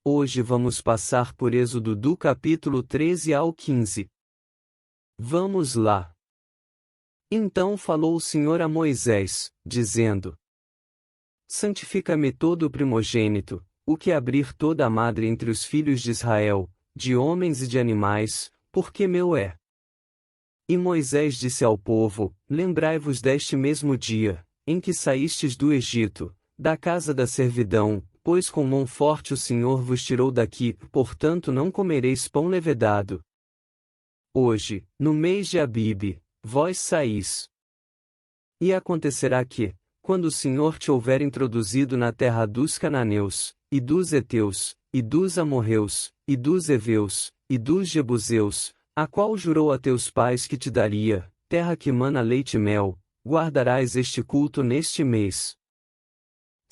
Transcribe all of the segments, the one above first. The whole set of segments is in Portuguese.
Hoje vamos passar por Êxodo do capítulo 13 ao 15. Vamos lá. Então falou o Senhor a Moisés, dizendo: Santifica-me todo o primogênito, o que abrir toda a madre entre os filhos de Israel, de homens e de animais, porque meu é. E Moisés disse ao povo: Lembrai-vos deste mesmo dia, em que saístes do Egito, da casa da servidão, pois com mão forte o Senhor vos tirou daqui, portanto não comereis pão levedado. Hoje, no mês de Abibe, vós saís. E acontecerá que, quando o Senhor te houver introduzido na terra dos cananeus, e dos heteus, e dos amorreus, e dos heveus, e dos jebuseus, a qual jurou a teus pais que te daria, terra que mana leite e mel, guardarás este culto neste mês.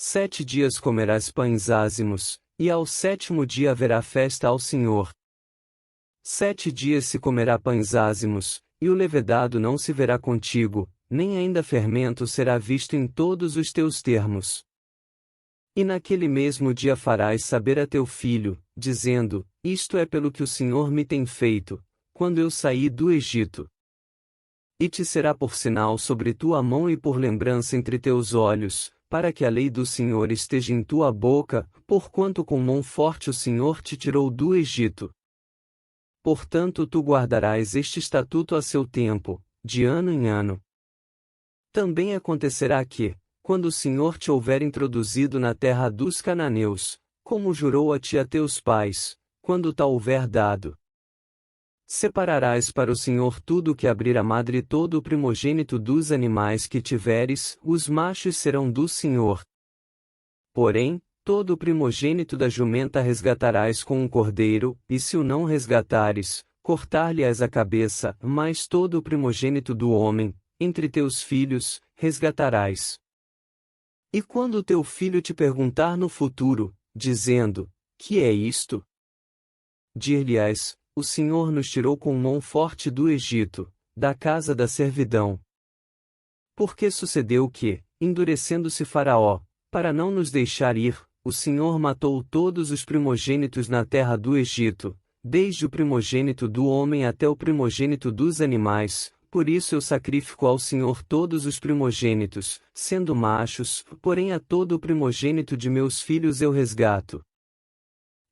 7 dias comerás pães ázimos, e ao 7º dia haverá festa ao Senhor. 7 dias se comerá pães ázimos, e o levedado não se verá contigo, nem ainda fermento será visto em todos os teus termos. E naquele mesmo dia farás saber a teu filho, dizendo: Isto é pelo que o Senhor me tem feito, quando eu saí do Egito. E te será por sinal sobre tua mão e por lembrança entre teus olhos, para que a lei do Senhor esteja em tua boca, porquanto com mão forte o Senhor te tirou do Egito. Portanto tu guardarás este estatuto a seu tempo, de ano em ano. Também acontecerá que, quando o Senhor te houver introduzido na terra dos cananeus, como jurou a ti e a teus pais, quando tal houver dado, separarás para o Senhor tudo o que abrir a madre e todo o primogênito dos animais que tiveres, os machos serão do Senhor. Porém, todo o primogênito da jumenta resgatarás com um cordeiro, e se o não resgatares, cortar-lhe-ás a cabeça, mas todo o primogênito do homem, entre teus filhos, resgatarás. E quando teu filho te perguntar no futuro, dizendo: Que é isto? Dir-lhe-ás: O Senhor nos tirou com mão forte do Egito, da casa da servidão. Porque sucedeu que, endurecendo-se Faraó, para não nos deixar ir, o Senhor matou todos os primogênitos na terra do Egito, desde o primogênito do homem até o primogênito dos animais. Por isso eu sacrifico ao Senhor todos os primogênitos, sendo machos, porém a todo o primogênito de meus filhos eu resgato.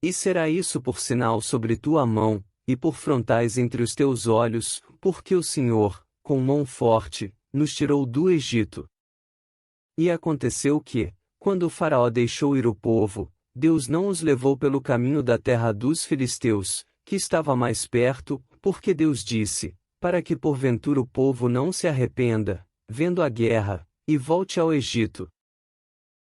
E será isso por sinal sobre tua mão, e por frontais entre os teus olhos, porque o Senhor, com mão forte, nos tirou do Egito. E aconteceu que, quando o Faraó deixou ir o povo, Deus não os levou pelo caminho da terra dos filisteus, que estava mais perto, porque Deus disse: para que porventura o povo não se arrependa, vendo a guerra, e volte ao Egito.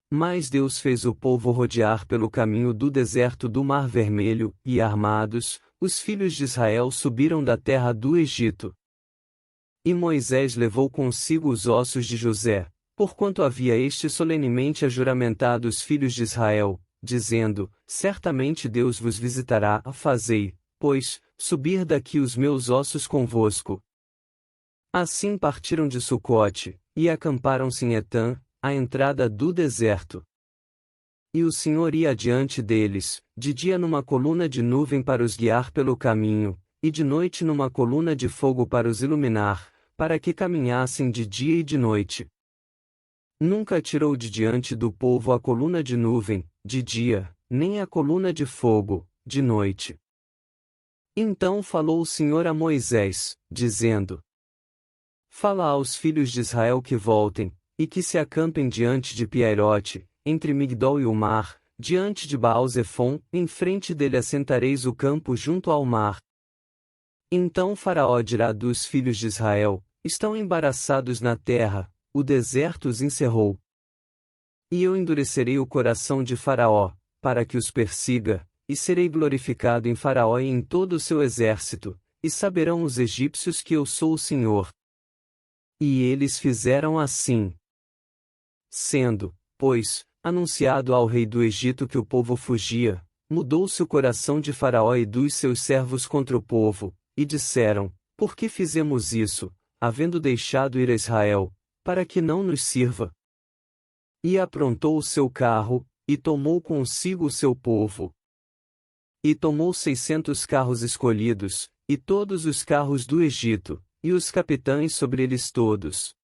Mas Deus fez o povo rodear pelo caminho do deserto do Mar Vermelho, e armados, os filhos de Israel subiram da terra do Egito. E Moisés levou consigo os ossos de José, porquanto havia este solenemente ajuramentado os filhos de Israel, dizendo: Certamente Deus vos visitará, fazei, pois, subir daqui os meus ossos convosco. Assim partiram de Sucote, e acamparam-se em Etã, à entrada do deserto. E o Senhor ia adiante deles, de dia numa coluna de nuvem para os guiar pelo caminho, e de noite numa coluna de fogo para os iluminar, para que caminhassem de dia e de noite. Nunca tirou de diante do povo a coluna de nuvem, de dia, nem a coluna de fogo, de noite. Então falou o Senhor a Moisés, dizendo: Fala aos filhos de Israel que voltem, e que se acampem diante de Piairote, entre Migdol e o mar, diante de Baal-Zefon, em frente dele assentareis o campo junto ao mar. Então Faraó dirá dos filhos de Israel: Estão embaraçados na terra, o deserto os encerrou. E eu endurecerei o coração de Faraó, para que os persiga, e serei glorificado em Faraó e em todo o seu exército, e saberão os egípcios que eu sou o Senhor. E eles fizeram assim. Sendo, pois, anunciado ao rei do Egito que o povo fugia, mudou-se o coração de Faraó e dos seus servos contra o povo, e disseram: Por que fizemos isso, havendo deixado ir a Israel, para que não nos sirva? E aprontou o seu carro, e tomou consigo o seu povo. E tomou 600 carros escolhidos, e todos os carros do Egito, e os capitães sobre eles todos.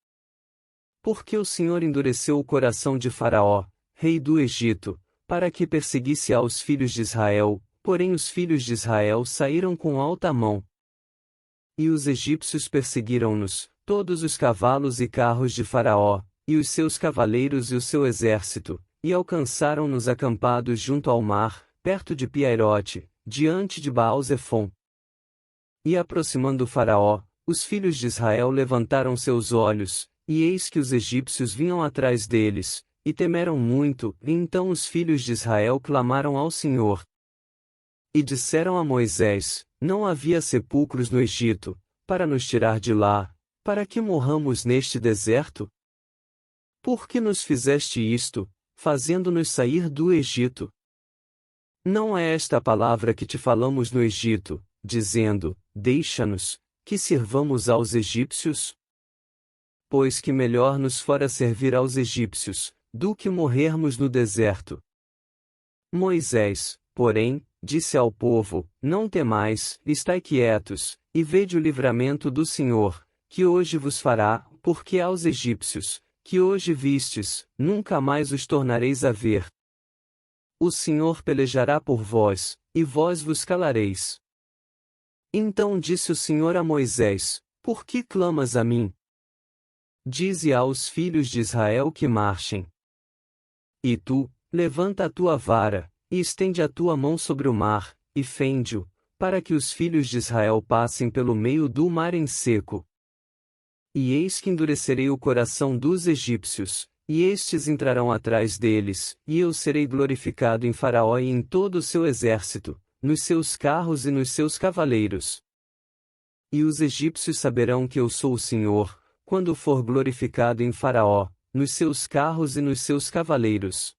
Porque o Senhor endureceu o coração de Faraó, rei do Egito, para que perseguisse aos filhos de Israel, porém os filhos de Israel saíram com alta mão. E os egípcios perseguiram-nos, todos os cavalos e carros de Faraó, e os seus cavaleiros e o seu exército, e alcançaram-nos acampados junto ao mar, perto de Piairote, diante de Baal-Zefon. E aproximando Faraó, os filhos de Israel levantaram seus olhos, e eis que os egípcios vinham atrás deles, e temeram muito, e então os filhos de Israel clamaram ao Senhor. E disseram a Moisés: Não havia sepulcros no Egito, para nos tirar de lá, para que morramos neste deserto? Por que nos fizeste isto, fazendo-nos sair do Egito? Não é esta a palavra que te falamos no Egito, dizendo: Deixa-nos, que sirvamos aos egípcios? Pois que melhor nos fora servir aos egípcios, do que morrermos no deserto. Moisés, porém, disse ao povo: Não temais, estai quietos, e vede o livramento do Senhor, que hoje vos fará, porque aos egípcios, que hoje vistes, nunca mais os tornareis a ver. O Senhor pelejará por vós, e vós vos calareis. Então disse o Senhor a Moisés: Por que clamas a mim? Dize aos filhos de Israel que marchem. E tu, levanta a tua vara, e estende a tua mão sobre o mar, e fende-o, para que os filhos de Israel passem pelo meio do mar em seco. E eis que endurecerei o coração dos egípcios, e estes entrarão atrás deles, e eu serei glorificado em Faraó e em todo o seu exército, nos seus carros e nos seus cavaleiros. E os egípcios saberão que eu sou o Senhor, quando for glorificado em Faraó, nos seus carros e nos seus cavaleiros.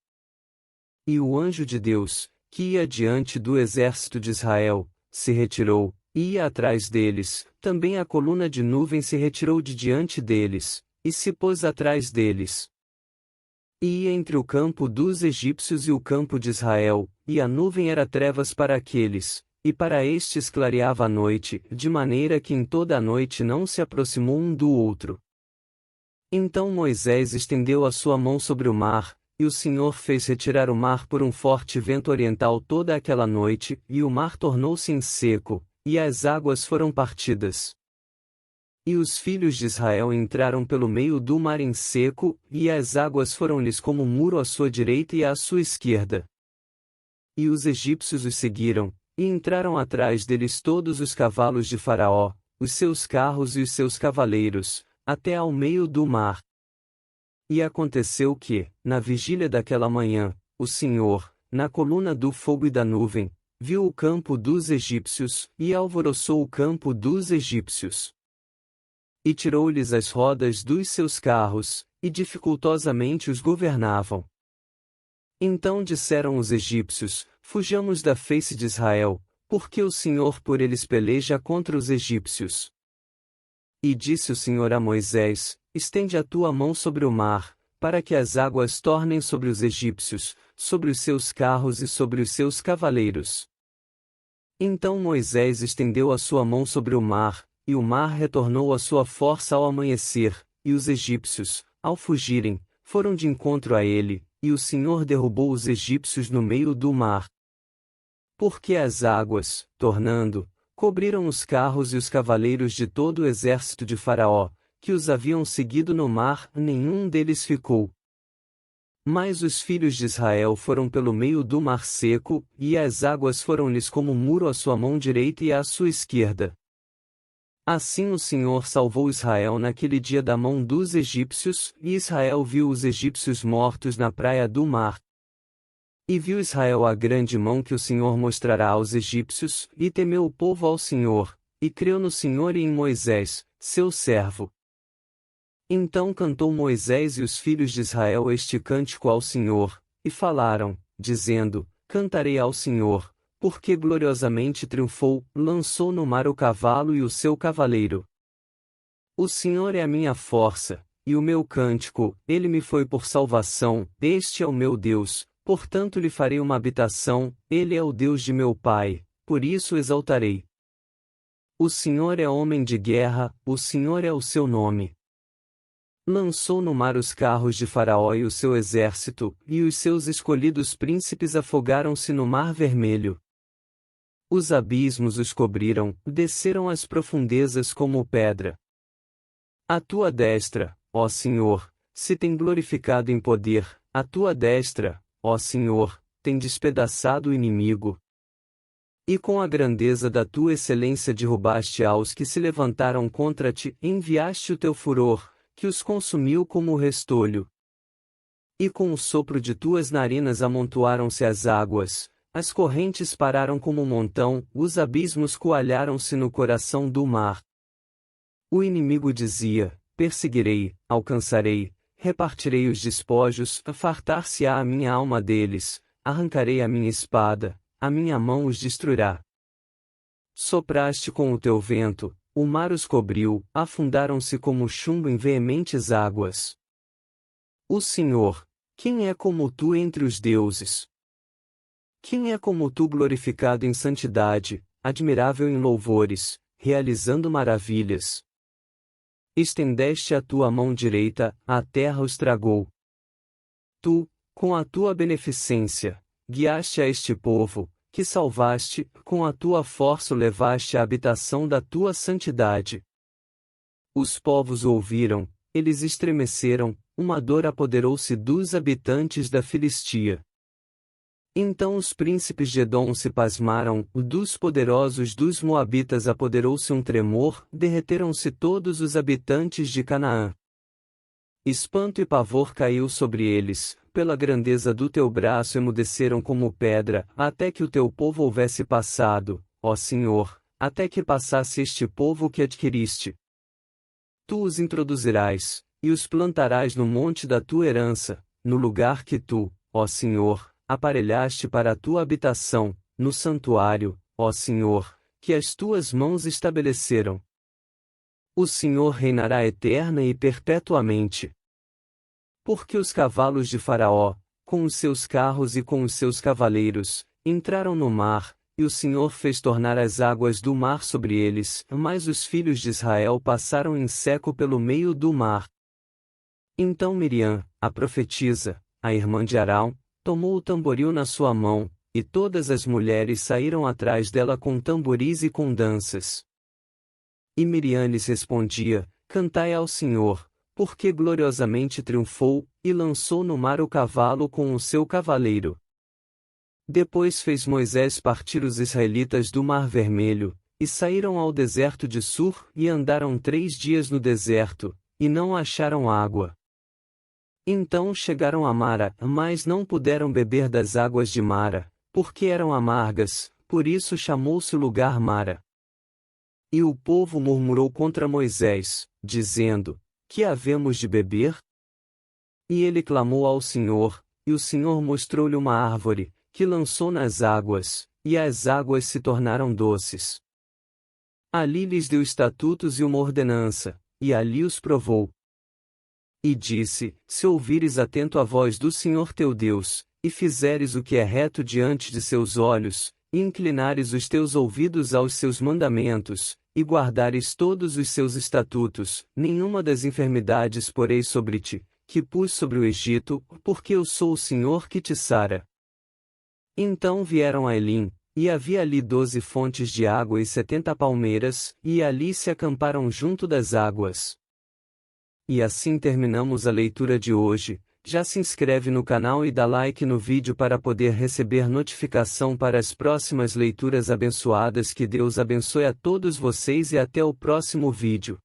E o anjo de Deus, que ia diante do exército de Israel, se retirou, e ia atrás deles, também a coluna de nuvem se retirou de diante deles, e se pôs atrás deles. E ia entre o campo dos egípcios e o campo de Israel, e a nuvem era trevas para aqueles, e para estes clareava a noite, de maneira que em toda a noite não se aproximou um do outro. Então Moisés estendeu a sua mão sobre o mar, e o Senhor fez retirar o mar por um forte vento oriental toda aquela noite, e o mar tornou-se em seco, e as águas foram partidas. E os filhos de Israel entraram pelo meio do mar em seco, e as águas foram-lhes como um muro à sua direita e à sua esquerda. E os egípcios os seguiram, e entraram atrás deles todos os cavalos de Faraó, os seus carros e os seus cavaleiros, até ao meio do mar. E aconteceu que, na vigília daquela manhã, o Senhor, na coluna do fogo e da nuvem, viu o campo dos egípcios, e alvoroçou o campo dos egípcios. E tirou-lhes as rodas dos seus carros, e dificultosamente os governavam. Então disseram os egípcios: Fujamos da face de Israel, porque o Senhor por eles peleja contra os egípcios. E disse o Senhor a Moisés: Estende a tua mão sobre o mar, para que as águas tornem sobre os egípcios, sobre os seus carros e sobre os seus cavaleiros. Então Moisés estendeu a sua mão sobre o mar, e o mar retornou à sua força ao amanhecer, e os egípcios, ao fugirem, foram de encontro a ele, e o Senhor derrubou os egípcios no meio do mar. Porque as águas, tornando, cobriram os carros e os cavaleiros de todo o exército de Faraó, que os haviam seguido no mar, nenhum deles ficou. Mas os filhos de Israel foram pelo meio do mar seco, e as águas foram-lhes como um muro à sua mão direita e à sua esquerda. Assim o Senhor salvou Israel naquele dia da mão dos egípcios, e Israel viu os egípcios mortos na praia do mar. E viu Israel a grande mão que o Senhor mostrará aos egípcios, e temeu o povo ao Senhor, e creu no Senhor e em Moisés, seu servo. Então cantou Moisés e os filhos de Israel este cântico ao Senhor, e falaram, dizendo: Cantarei ao Senhor, porque gloriosamente triunfou, lançou no mar o cavalo e o seu cavaleiro. O Senhor é a minha força, e o meu cântico, ele me foi por salvação, este é o meu Deus, portanto lhe farei uma habitação, ele é o Deus de meu pai, por isso o exaltarei. O Senhor é homem de guerra, o Senhor é o seu nome. Lançou no mar os carros de Faraó e o seu exército, e os seus escolhidos príncipes afogaram-se no mar vermelho. Os abismos os cobriram, desceram às profundezas como pedra. A tua destra, ó Senhor, se tem glorificado em poder, a tua destra, ó Senhor, tem despedaçado o inimigo. E com a grandeza da tua excelência derrubaste aos que se levantaram contra ti, enviaste o teu furor, que os consumiu como o restolho. E com o sopro de tuas narinas amontoaram-se as águas, as correntes pararam como um montão, os abismos coalharam-se no coração do mar. O inimigo dizia: perseguirei, alcançarei, repartirei os despojos, fartar-se-á a minha alma deles, arrancarei a minha espada, a minha mão os destruirá. Sopraste com o teu vento, o mar os cobriu, afundaram-se como chumbo em veementes águas. O Senhor, quem é como tu entre os deuses? Quem é como tu glorificado em santidade, admirável em louvores, realizando maravilhas? Estendeste a tua mão direita, a terra os tragou. Tu, com a tua beneficência, guiaste a este povo, que salvaste, com a tua força o levaste à habitação da tua santidade. Os povos ouviram, eles estremeceram, uma dor apoderou-se dos habitantes da Filistia. Então os príncipes de Edom se pasmaram, dos poderosos dos Moabitas apoderou-se um tremor, derreteram-se todos os habitantes de Canaã. Espanto e pavor caiu sobre eles, pela grandeza do teu braço emudeceram como pedra, até que o teu povo houvesse passado, ó Senhor, até que passasse este povo que adquiriste. Tu os introduzirás, e os plantarás no monte da tua herança, no lugar que tu, ó Senhor, aparelhaste para a tua habitação, no santuário, ó Senhor, que as tuas mãos estabeleceram. O Senhor reinará eterna e perpetuamente. Porque os cavalos de Faraó, com os seus carros e com os seus cavaleiros, entraram no mar, e o Senhor fez tornar as águas do mar sobre eles, mas os filhos de Israel passaram em seco pelo meio do mar. Então Miriam, a profetisa, a irmã de Arão, tomou o tamboril na sua mão, e todas as mulheres saíram atrás dela com tamboris e com danças. E Miriam lhes respondia: cantai ao Senhor, porque gloriosamente triunfou, e lançou no mar o cavalo com o seu cavaleiro. Depois fez Moisés partir os israelitas do Mar Vermelho, e saíram ao deserto de Sur, e andaram 3 dias no deserto, e não acharam água. Então chegaram a Mara, mas não puderam beber das águas de Mara, porque eram amargas, por isso chamou-se o lugar Mara. E o povo murmurou contra Moisés, dizendo: que havemos de beber? E ele clamou ao Senhor, e o Senhor mostrou-lhe uma árvore, que lançou nas águas, e as águas se tornaram doces. Ali lhes deu estatutos e uma ordenança, e ali os provou. E disse: se ouvires atento a voz do Senhor teu Deus, e fizeres o que é reto diante de seus olhos, e inclinares os teus ouvidos aos seus mandamentos, e guardares todos os seus estatutos, nenhuma das enfermidades porei sobre ti, que pus sobre o Egito, porque eu sou o Senhor que te sara. Então vieram a Elim, e havia ali 12 fontes de água e 70 palmeiras, e ali se acamparam junto das águas. E assim terminamos a leitura de hoje. Já se inscreve no canal e dá like no vídeo para poder receber notificação para as próximas leituras abençoadas. Que Deus abençoe a todos vocês e até o próximo vídeo.